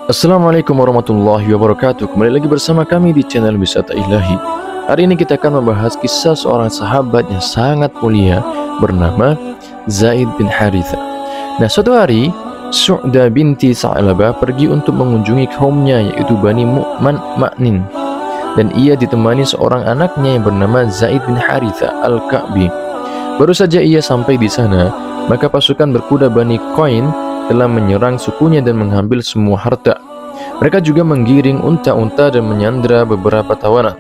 Assalamualaikum warahmatullahi wabarakatuh. Kembali lagi bersama kami di channel Wisata Ilahi. Hari ini kita akan membahas kisah seorang sahabat yang sangat mulia bernama Zaid bin Haritha. Nah, suatu hari Su'da binti Sa'labah pergi untuk mengunjungi kaumnya, yaitu Bani Ma'nin, dan ia ditemani seorang anaknya yang bernama Zaid bin Haritha Al-Ka'bi. Baru saja ia sampai di sana, maka pasukan berkuda Bani Qain telah menyerang sukunya dan mengambil semua harta. Mereka juga menggiring unta-unta dan menyandra beberapa tawanan.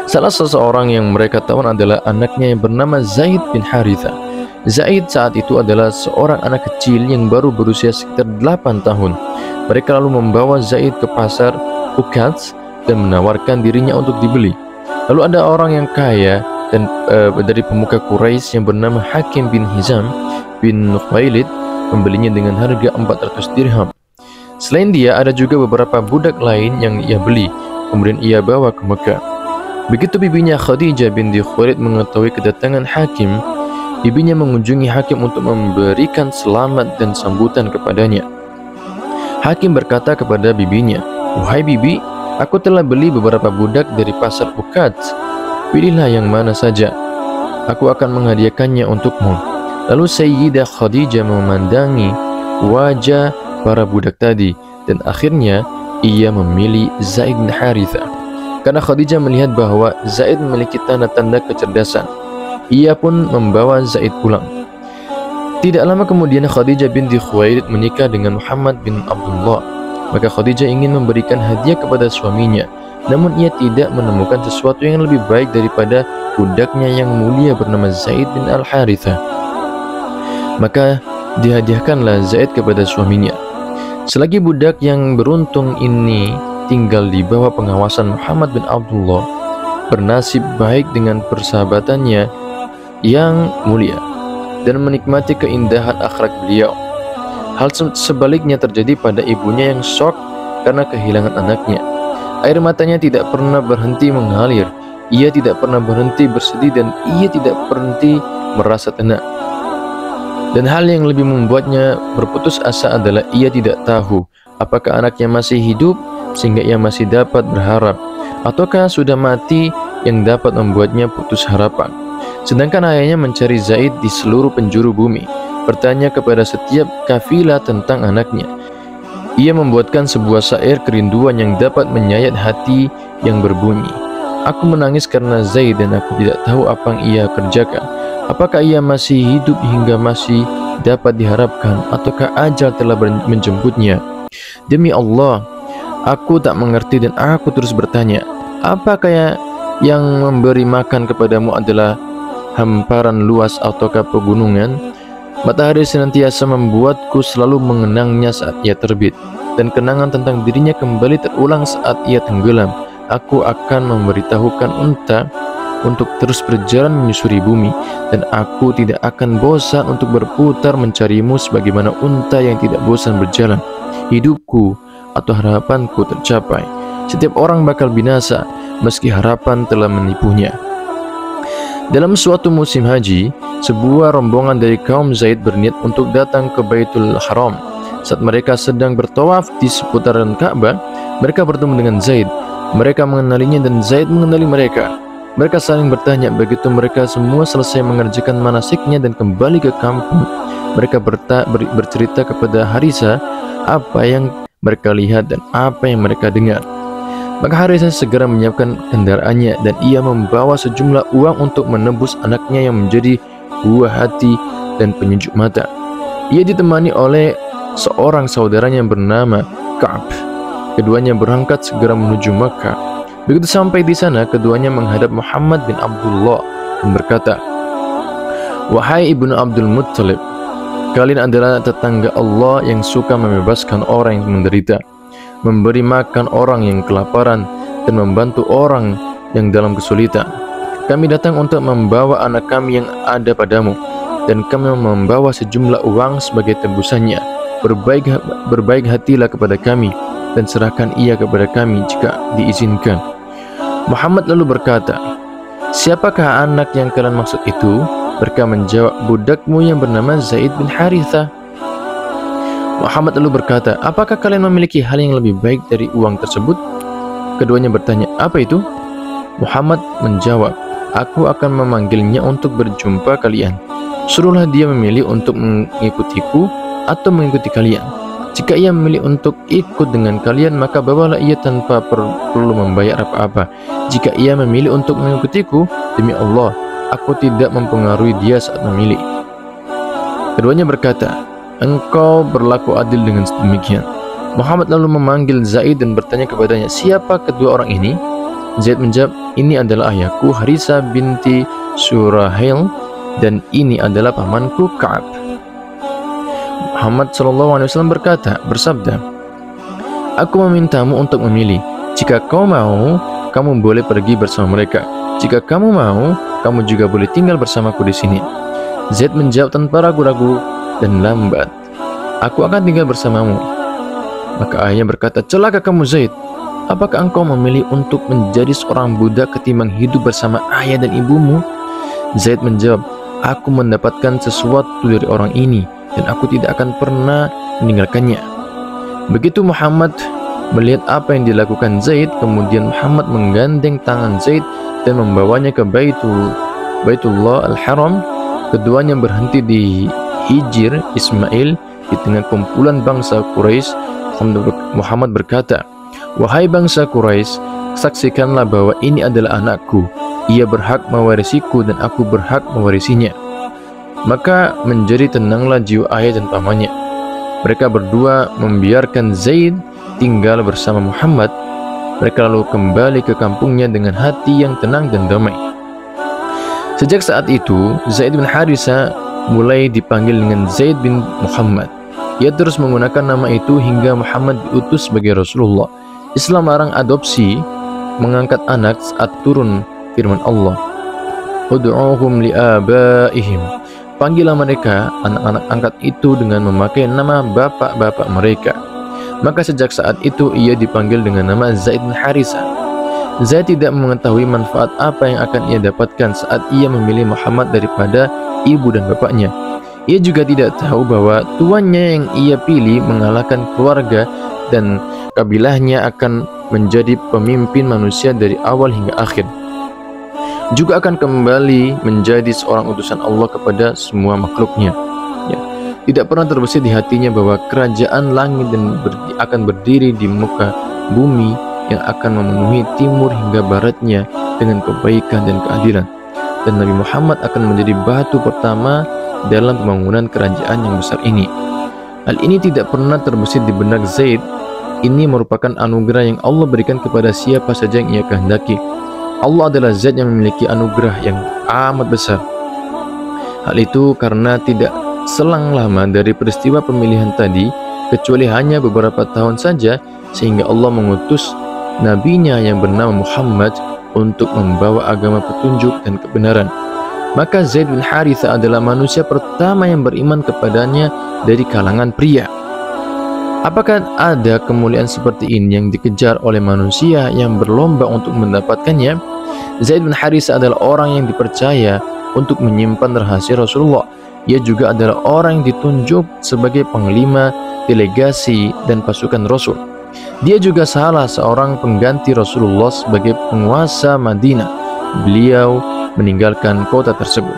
Salah seseorang yang mereka tawan adalah anaknya yang bernama Zaid bin Haritha. Zaid saat itu adalah seorang anak kecil yang baru berusia sekitar 8 tahun. Mereka lalu membawa Zaid ke pasar Ukaz dan menawarkan dirinya untuk dibeli. Lalu ada orang yang kaya dan dari pemuka Quraisy yang bernama Hakim bin Hizam bin Khuwailid membelinya dengan harga 400 dirham. Selain dia, ada juga beberapa budak lain yang ia beli, kemudian ia bawa ke Mekah. Begitu bibinya Khadijah binti Khuwailid mengetahui kedatangan Hakim, bibinya mengunjungi Hakim untuk memberikan selamat dan sambutan kepadanya. Hakim berkata kepada bibinya, "Wahai bibi, aku telah beli beberapa budak dari pasar Ukaz. Pilihlah yang mana saja. Aku akan menghadiahkannya untukmu." Lalu Sayyidah Khadijah memandangi wajah para budak tadi dan akhirnya ia memilih Zaid bin Haritha. Karena Khadijah melihat bahwa Zaid memiliki tanda-tanda kecerdasan, ia pun membawa Zaid pulang. Tidak lama kemudian Khadijah binti Khuwailid menikah dengan Muhammad bin Abdullah. Maka Khadijah ingin memberikan hadiah kepada suaminya, namun ia tidak menemukan sesuatu yang lebih baik daripada budaknya yang mulia bernama Zaid bin Al-Haritha. Maka dihadiahkanlah Zaid kepada suaminya. Selagi budak yang beruntung ini tinggal di bawah pengawasan Muhammad bin Abdullah, bernasib baik dengan persahabatannya yang mulia dan menikmati keindahan akhlak beliau. Hal sebaliknya terjadi pada ibunya yang syok karena kehilangan anaknya. Air matanya tidak pernah berhenti mengalir. Ia tidak pernah berhenti bersedih dan ia tidak berhenti merasa tenang. Dan hal yang lebih membuatnya berputus asa adalah ia tidak tahu apakah anaknya masih hidup sehingga ia masih dapat berharap, ataukah sudah mati yang dapat membuatnya putus harapan. Sedangkan ayahnya mencari Zaid di seluruh penjuru bumi, bertanya kepada setiap kafilah tentang anaknya. Ia membuatkan sebuah syair kerinduan yang dapat menyayat hati yang berbunyi, "Aku menangis karena Zaid dan aku tidak tahu apa yang ia kerjakan. Apakah ia masih hidup hingga masih dapat diharapkan, ataukah ajal telah menjemputnya? Demi Allah, aku tak mengerti dan aku terus bertanya, apakah yang memberi makan kepadamu adalah hamparan luas ataukah pegunungan? Matahari senantiasa membuatku selalu mengenangnya saat ia terbit, dan kenangan tentang dirinya kembali terulang saat ia tenggelam. Aku akan memberitahukan unta untuk terus berjalan menyusuri bumi, dan aku tidak akan bosan untuk berputar mencarimu sebagaimana unta yang tidak bosan berjalan. Hidupku atau harapanku tercapai. Setiap orang bakal binasa meski harapan telah menipunya." Dalam suatu musim haji, sebuah rombongan dari kaum Zaid berniat untuk datang ke Baitul Haram. Saat mereka sedang bertawaf di seputaran Ka'bah, mereka bertemu dengan Zaid. Mereka mengenalinya dan Zaid mengenali mereka. Mereka saling bertanya. Begitu mereka semua selesai mengerjakan manasiknya dan kembali ke kampung, mereka bercerita kepada Harisa apa yang mereka lihat dan apa yang mereka dengar. Maka Harisa segera menyiapkan kendaraannya dan ia membawa sejumlah uang untuk menebus anaknya yang menjadi buah hati dan penyejuk mata. Ia ditemani oleh seorang saudaranya yang bernama Ka'ab. Keduanya berangkat segera menuju Makkah. Begitu sampai di sana, keduanya menghadap Muhammad bin Abdullah dan berkata, "Wahai ibnu Abdul Muttalib, kalian adalah tetangga Allah yang suka membebaskan orang yang menderita, memberi makan orang yang kelaparan, dan membantu orang yang dalam kesulitan. Kami datang untuk membawa anak kami yang ada padamu, dan kami membawa sejumlah uang sebagai tebusannya. Berbaik hatilah kepada kami, dan serahkan ia kepada kami jika diizinkan." Muhammad lalu berkata, "Siapakah anak yang kalian maksud itu?" Mereka menjawab, "Budakmu yang bernama Zaid bin Haritha." Muhammad lalu berkata, apakah kalian memiliki hal yang lebih baik dari uang tersebut? Keduanya bertanya, apa itu? Muhammad menjawab, aku akan memanggilnya untuk berjumpa kalian. Suruhlah dia memilih untuk mengikutiku atau mengikuti kalian. Jika ia memilih untuk ikut dengan kalian, maka bawalah ia tanpa perlu membayar apa-apa. Jika ia memilih untuk mengikutiku, demi Allah, aku tidak mempengaruhi dia saat memilih. Keduanya berkata, engkau berlaku adil dengan demikian. Muhammad lalu memanggil Zaid dan bertanya kepadanya, siapa kedua orang ini? Zaid menjawab, ini adalah ayahku Harisa binti Surahail dan ini adalah pamanku Ka'ab. Muhammad SAW bersabda, aku memintamu untuk memilih. Jika kau mau, kamu boleh pergi bersama mereka. Jika kamu mau, kamu juga boleh tinggal bersamaku di sini. Zaid menjawab tanpa ragu-ragu dan lambat, aku akan tinggal bersamamu. Maka ayahnya berkata, celaka kamu Zaid, apakah engkau memilih untuk menjadi seorang budak ketimbang hidup bersama ayah dan ibumu? Zaid menjawab, aku mendapatkan sesuatu dari orang ini dan aku tidak akan pernah meninggalkannya. Begitu Muhammad melihat apa yang dilakukan Zaid, kemudian Muhammad menggandeng tangan Zaid dan membawanya ke Baitullah Al-Haram. Keduanya berhenti di Hijr Ismail di tengah kumpulan bangsa Quraisy. Muhammad berkata, wahai bangsa Quraisy, saksikanlah bahwa ini adalah anakku. Ia berhak mewarisiku dan aku berhak mewarisinya. Maka menjadi tenanglah jiwa ayah dan pamannya. Mereka berdua membiarkan Zaid tinggal bersama Muhammad. Mereka lalu kembali ke kampungnya dengan hati yang tenang dan damai. Sejak saat itu, Zaid bin Harisa mulai dipanggil dengan Zaid bin Muhammad. Ia terus menggunakan nama itu hingga Muhammad diutus sebagai Rasulullah. Islam melarang adopsi, mengangkat anak saat turun firman Allah, ud'uhum li'abaihim. Panggillah mereka, anak-anak angkat itu, dengan memakai nama bapak-bapak mereka. Maka sejak saat itu ia dipanggil dengan nama Zaid bin Harisa. Zaid tidak mengetahui manfaat apa yang akan ia dapatkan saat ia memilih Muhammad daripada ibu dan bapaknya. Ia juga tidak tahu bahwa tuannya yang ia pilih mengalahkan keluarga dan kabilahnya akan menjadi pemimpin manusia dari awal hingga akhir. Juga akan kembali menjadi seorang utusan Allah kepada semua makhluknya. Ya, tidak pernah terbesit di hatinya bahwa kerajaan langit akan berdiri di muka bumi yang akan memenuhi timur hingga baratnya dengan kebaikan dan keadilan. Dan Nabi Muhammad akan menjadi batu pertama dalam pembangunan kerajaan yang besar ini. Hal ini tidak pernah terbesit di benak Zaid. Ini merupakan anugerah yang Allah berikan kepada siapa saja yang ia kehendaki. Allah adalah Zat yang memiliki anugerah yang amat besar. Hal itu karena tidak selang lama dari peristiwa pemilihan tadi, kecuali hanya beberapa tahun saja, sehingga Allah mengutus nabinya yang bernama Muhammad untuk membawa agama petunjuk dan kebenaran. Maka Zaid bin Haritha adalah manusia pertama yang beriman kepadanya dari kalangan pria. Apakah ada kemuliaan seperti ini yang dikejar oleh manusia yang berlomba untuk mendapatkannya? Zaid bin Haritha adalah orang yang dipercaya untuk menyimpan rahasia Rasulullah. Ia juga adalah orang yang ditunjuk sebagai panglima delegasi dan pasukan Rasul. Dia juga salah seorang pengganti Rasulullah sebagai penguasa Madinah. Beliau meninggalkan kota tersebut.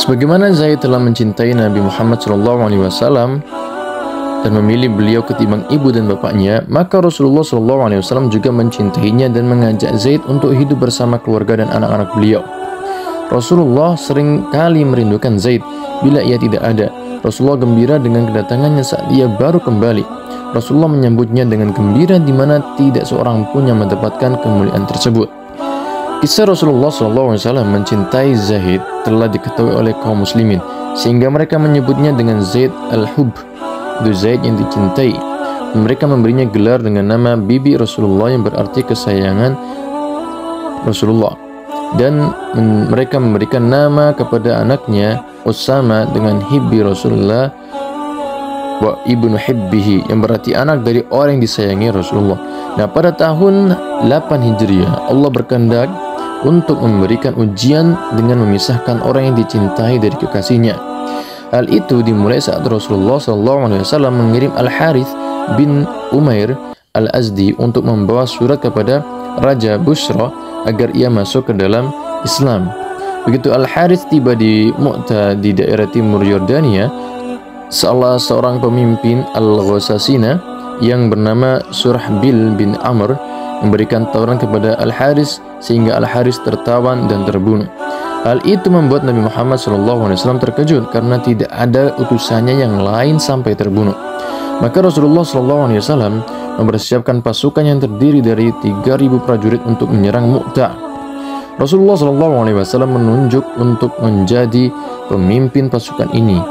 Sebagaimana Zaid telah mencintai Nabi Muhammad SAW dan memilih beliau ketimbang ibu dan bapaknya, maka Rasulullah SAW juga mencintainya dan mengajak Zaid untuk hidup bersama keluarga dan anak-anak beliau. Rasulullah sering kali merindukan Zaid bila ia tidak ada. Rasulullah gembira dengan kedatangannya saat ia baru kembali. Rasulullah menyambutnya dengan gembira di mana tidak seorang pun yang mendapatkan kemuliaan tersebut. Kisah Rasulullah SAW mencintai Zaid telah diketahui oleh kaum muslimin, sehingga mereka menyebutnya dengan Zaid al-Hub, itu Zaid yang dicintai. Mereka memberinya gelar dengan nama Bibi Rasulullah yang berarti kesayangan Rasulullah. Dan mereka memberikan nama kepada anaknya Usama dengan Hibbi Rasulullah wa ibnu Hibbihi, yang berarti anak dari orang yang disayangi Rasulullah. Nah, pada tahun 8 Hijriah Allah berkehendak untuk memberikan ujian dengan memisahkan orang yang dicintai dari kekasihnya. Hal itu dimulai saat Rasulullah SAW mengirim Al-Harith bin Umair Al-Azdi untuk membawa surat kepada Raja Busra agar ia masuk ke dalam Islam. Begitu Al-Harith tiba di Mu'tah di daerah timur Yordania, salah seorang pemimpin Al-Ghasasina yang bernama Surahbil bin Amr memberikan tawaran kepada Al-Harith sehingga Al-Harith tertawan dan terbunuh. Hal itu membuat Nabi Muhammad SAW terkejut karena tidak ada utusannya yang lain sampai terbunuh. Maka Rasulullah SAW mempersiapkan pasukan yang terdiri dari 3.000 prajurit untuk menyerang Mu'tah. Rasulullah SAW menunjuk untuk menjadi pemimpin pasukan ini.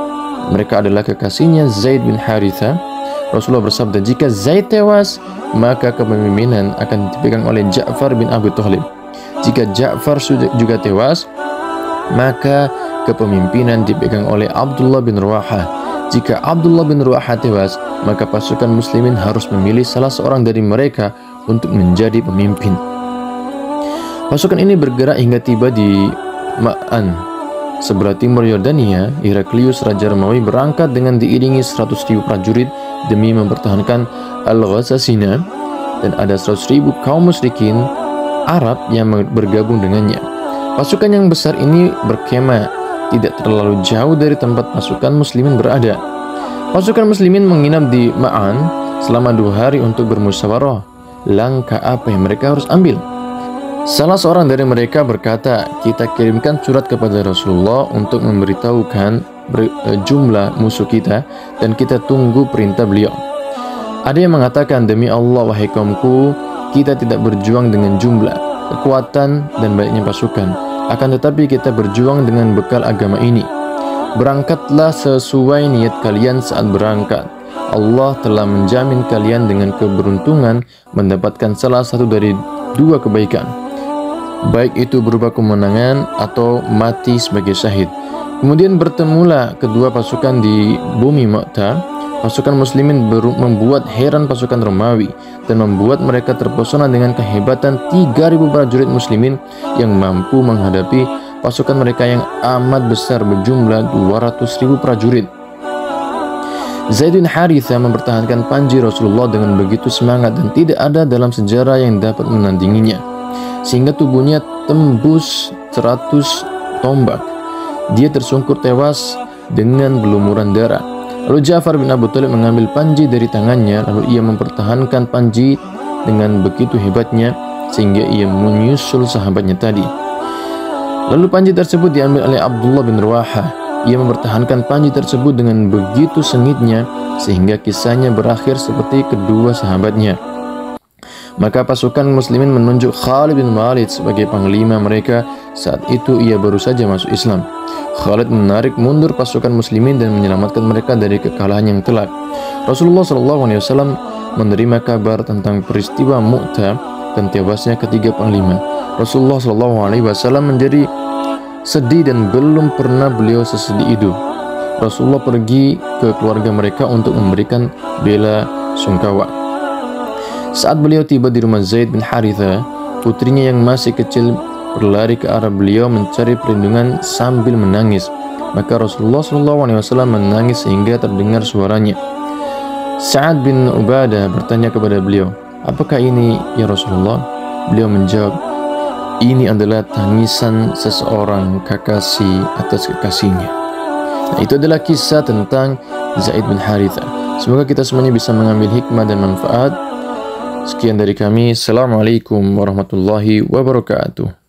Mereka adalah kekasihnya Zaid bin Haritha. Rasulullah bersabda, jika Zaid tewas, maka kepemimpinan akan dipegang oleh Ja'far bin Abi Thalib. Jika Ja'far juga tewas, maka kepemimpinan dipegang oleh Abdullah bin Ruwaha. Jika Abdullah bin Ruwaha tewas, maka pasukan muslimin harus memilih salah seorang dari mereka untuk menjadi pemimpin. Pasukan ini bergerak hingga tiba di Ma'an, sebelah timur Yordania. Heraklius, Raja Romawi, berangkat dengan diiringi 100.000 prajurit demi mempertahankan Al-Ghasasina, dan ada 100.000 kaum musyrikin Arab yang bergabung dengannya. Pasukan yang besar ini berkemah tidak terlalu jauh dari tempat pasukan muslimin berada. Pasukan muslimin menginap di Ma'an selama 2 hari untuk bermusyawarah langkah apa yang mereka harus ambil. Salah seorang dari mereka berkata, kita kirimkan surat kepada Rasulullah untuk memberitahukan jumlah musuh kita dan kita tunggu perintah beliau. Ada yang mengatakan, demi Allah wahai kaumku, kita tidak berjuang dengan jumlah, kekuatan dan banyaknya pasukan, akan tetapi kita berjuang dengan bekal agama ini. Berangkatlah sesuai niat kalian saat berangkat. Allah telah menjamin kalian dengan keberuntungan mendapatkan salah satu dari 2 kebaikan, baik itu berupa kemenangan atau mati sebagai syahid. Kemudian bertemulah kedua pasukan di bumi Mu'tah. Pasukan muslimin membuat heran pasukan Romawi dan membuat mereka terpesona dengan kehebatan 3.000 prajurit muslimin yang mampu menghadapi pasukan mereka yang amat besar berjumlah 200.000 prajurit. Zaid bin Haritha mempertahankan panji Rasulullah dengan begitu semangat dan tidak ada dalam sejarah yang dapat menandinginya, sehingga tubuhnya tembus 100 tombak. Dia tersungkur tewas dengan berlumuran darah. Lalu Ja'far bin Abi Thalib mengambil panji dari tangannya, lalu ia mempertahankan panji dengan begitu hebatnya sehingga ia menyusul sahabatnya tadi. Lalu panji tersebut diambil oleh Abdullah bin Ruwaha. Ia mempertahankan panji tersebut dengan begitu sengitnya sehingga kisahnya berakhir seperti kedua sahabatnya. Maka pasukan muslimin menunjuk Khalid bin Walid sebagai panglima mereka. Saat itu ia baru saja masuk Islam. Khalid menarik mundur pasukan muslimin dan menyelamatkan mereka dari kekalahan yang telak. Rasulullah SAW menerima kabar tentang peristiwa Mu'tah dan tewasnya ketiga panglima. Rasulullah SAW menjadi sedih dan belum pernah beliau sesedih itu. Rasulullah pergi ke keluarga mereka untuk memberikan bela sungkawa. Saat beliau tiba di rumah Zaid bin Haritha, putrinya yang masih kecil berlari ke arah beliau mencari perlindungan sambil menangis. Maka Rasulullah SAW menangis sehingga terdengar suaranya. Sa'ad bin Ubadah bertanya kepada beliau, apakah ini ya Rasulullah? Beliau menjawab, ini adalah tangisan seseorang kekasih atas kekasihnya. Nah, itu adalah kisah tentang Zaid bin Haritha. Semoga kita semuanya bisa mengambil hikmah dan manfaat. Sekian dari kami. Assalamualaikum warahmatullahi wabarakatuh.